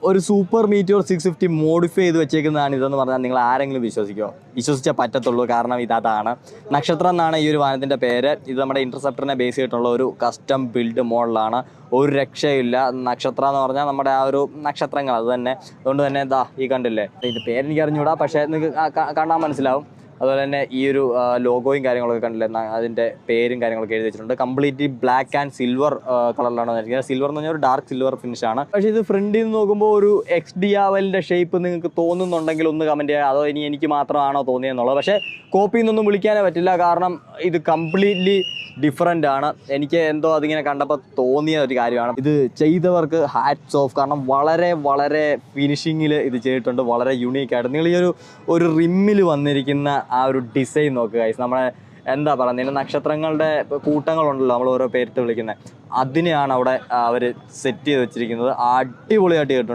ഒരു super Meteor 650 modify ചെയ്ത് വെച്ചേക്കുന്നതാണ് ഇതെന്ന് പറഞ്ഞാൽ നിങ്ങൾ ആരെങ്കിലും വിശ്വസിച്ചേ പറ്റത്തുള്ളൂ. കാരണം ഇതാണ് നക്ഷത്രം എന്നാണ് ഈ ഒരു വാഹനത്തിൻ്റെ പേര്. ഇത് നമ്മുടെ ഇൻ്റർസെപ്റ്ററിനെ ബേസ് ചെയ്തിട്ടുള്ള ഒരു കസ്റ്റം ബിൽഡ് മോഡലാണ്. ഒരു രക്ഷയില്ല. നക്ഷത്രം എന്ന് പറഞ്ഞാൽ നമ്മുടെ ആ ഒരു നക്ഷത്രങ്ങൾ അത് തന്നെ. അതുകൊണ്ട് തന്നെ ഈ കണ്ടില്ലേ, ഇതിൻ്റെ പേരെനിക്ക് അറിഞ്ഞൂടാ, പക്ഷേ നിങ്ങൾക്ക് കാണാൻ മനസ്സിലാവും. അതുപോലെ തന്നെ ഈ ഒരു ലോഗോയും കാര്യങ്ങളൊക്കെ കണ്ടില്ലേ, അതിൻ്റെ പേരും കാര്യങ്ങളൊക്കെ എഴുതി വെച്ചിട്ടുണ്ട്. കംപ്ലീറ്റ്ലി ബ്ലാക്ക് ആൻഡ് സിൽവർ കളറിലാണ് വന്നിരിക്കുന്നത്. സിൽവർ എന്ന് പറഞ്ഞാൽ ഒരു ഡാർക്ക് സിൽവർ ഫിനിഷാണ്. പക്ഷേ ഇത് ഫ്രണ്ടിൽ നിന്ന് നോക്കുമ്പോൾ ഒരു XDR-ന്റെ ഷേപ്പ് നിങ്ങൾക്ക് തോന്നുന്നുണ്ടെങ്കിൽ ഒന്ന് കമൻറ്റ് ചെയ്യുക. അതോ ഇനി എനിക്ക് മാത്രമാണോ തോന്നിയെന്നുള്ളത്. പക്ഷേ കോപ്പിയിൽ നിന്നൊന്നും വിളിക്കാനേ പറ്റില്ല, കാരണം ഇത് കംപ്ലീറ്റ്ലി ഡിഫറൻ്റ് ആണ്. എനിക്ക് എന്തോ അതിങ്ങനെ കണ്ടപ്പോൾ തോന്നിയ ഒരു കാര്യമാണ്. ഇത് ചെയ്തവർക്ക് ഹാറ്റ്സ് ഓഫ്. കാരണം വളരെ വളരെ ഫിനിഷിങ്ങിൽ ഇത് ചെയ്തിട്ടുണ്ട്, വളരെ യുണീക്കായിട്ട്. നിങ്ങൾ ഈ ഒരു റിമ്മിൽ വന്നിരിക്കുന്ന ആ ഒരു ഡിസൈൻ നോക്കുക ഗൈസ്. നമ്മളെ എന്താ പറയുക, നക്ഷത്രങ്ങളുടെ കൂട്ടങ്ങളുണ്ടല്ലോ നമ്മൾ ഓരോ പേരിട്ട് വിളിക്കുന്നത്, അതിനെയാണ് അവിടെ അവർ സെറ്റ് ചെയ്ത് വെച്ചിരിക്കുന്നത്. അടിപൊളിയായിട്ട് ചെയ്തിട്ടുണ്ട്.